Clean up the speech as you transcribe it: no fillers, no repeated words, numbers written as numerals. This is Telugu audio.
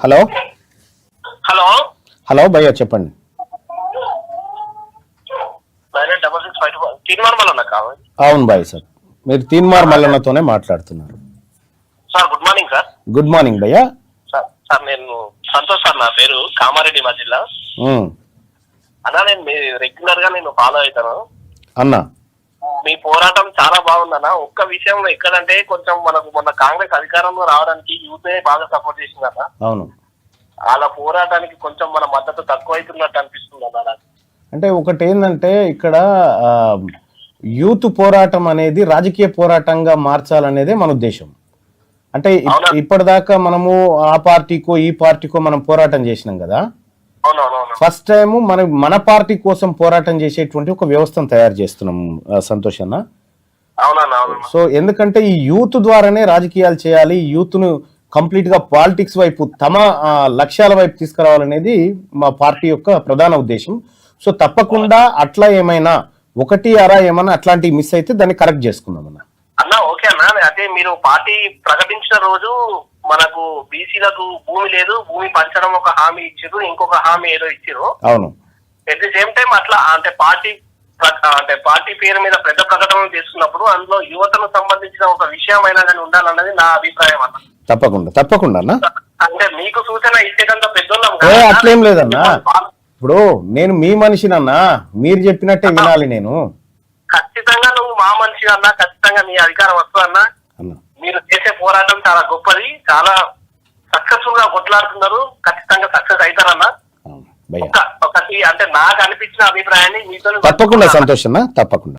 హలో హలో హలో భయ్యా చెప్పండి. అవును బాయ్ సార్, మీరు తీన్మార్ మల్లన్నతోనే మాట్లాడుతున్నారు. Sir good morning sir. Good morning భయ్యా. సార్ నేను సంతోష్ సార్, నా పేరు కామారెడ్డి మా జిల్లా. అన్నా నేను మీ రెగ్యులర్ గా నేను ఫాలో అవుతాను అన్నా. మీ పోరాటం చాలా బాగుందన్న. ఒక్క విషయంలో ఎక్కడంటే కొంచెం మనకు మొన్న కాంగ్రెస్ అధికారంలో రావడానికి యూతే బాగా సపోర్ట్ చేసిందన్న. అవును, వాళ్ళ పోరాటానికి కొంచెం మన మద్దతు తక్కువ అవుతున్నట్టు అనిపిస్తుంది అన్న. అంటే ఒకటి ఏంటంటే ఇక్కడ యూత్ పోరాటం అనేది రాజకీయ పోరాటంగా మార్చాలనేదే మన ఉద్దేశం. అంటే ఇప్పటిదాకా మనము ఆ పార్టీకో ఈ పార్టీకో మనం పోరాటం చేసినాం కదా. ఫస్ట్ టైం మన పార్టీ కోసం పోరాటం చేసేటువంటి ఒక వ్యవస్థను తయారు చేస్తున్నాం సంతోష్ అన్న. సో ఎందుకంటే ఈ యూత్ ద్వారానే రాజకీయాలు చేయాలి, యూత్ ను కంప్లీట్ గా పాలిటిక్స్ వైపు తమ లక్ష్యాల వైపు తీసుకురావాలనేది మా పార్టీ యొక్క ప్రధాన ఉద్దేశం. సో తప్పకుండా అట్లా ఏమైనా ఒకటి అరా ఏమైనా అట్లాంటివి మిస్ అయితే దాన్ని కరెక్ట్ చేసుకుందాం అన్న. అన్న ఓకే అన్న. అదే మీరు పార్టీ ప్రకటించిన రోజు మనకు బీసీలకు భూమి లేదు, భూమి పంచడం ఒక హామీ ఇచ్చారు, ఇంకొక హామీ ఏదో ఇచ్చారు. అవును. ఎట్ ది సేమ్ టైం అట్లా అంటే పార్టీ పేరు మీద పెద్ద ప్రకటనలు తీసుకున్నప్పుడు అందులో యువతను సంబంధించిన ఒక విషయం అయినా కానీ ఉండాలన్నది నా అభిప్రాయం అన్న. తప్పకుండా తప్పకుండా అన్న. అంటే మీకు సూచన ఇచ్చేటంత పెద్దోళ్ళం అట్లేం లేదన్నా. ఇప్పుడు నేను మీ మనిషినన్నా, మీరు చెప్పినట్టే వినాలి. నేను ఖచ్చితంగా నువ్వు మా మనిషి అన్నా, ఖచ్చితంగా నీ అధికారం వస్తుందన్నా. మీరు చేసే పోరాటం చాలా గొప్పది, చాలా సక్సెస్ఫుల్ గా కొట్లాడుతున్నారు. ఖచ్చితంగా సక్సెస్ అవుతారన్నా. ఒకటి అంటే నాకు అనిపించిన అభిప్రాయాన్ని మీతో తప్పకుండా సంతోష్ అన్న, తప్పకుండా.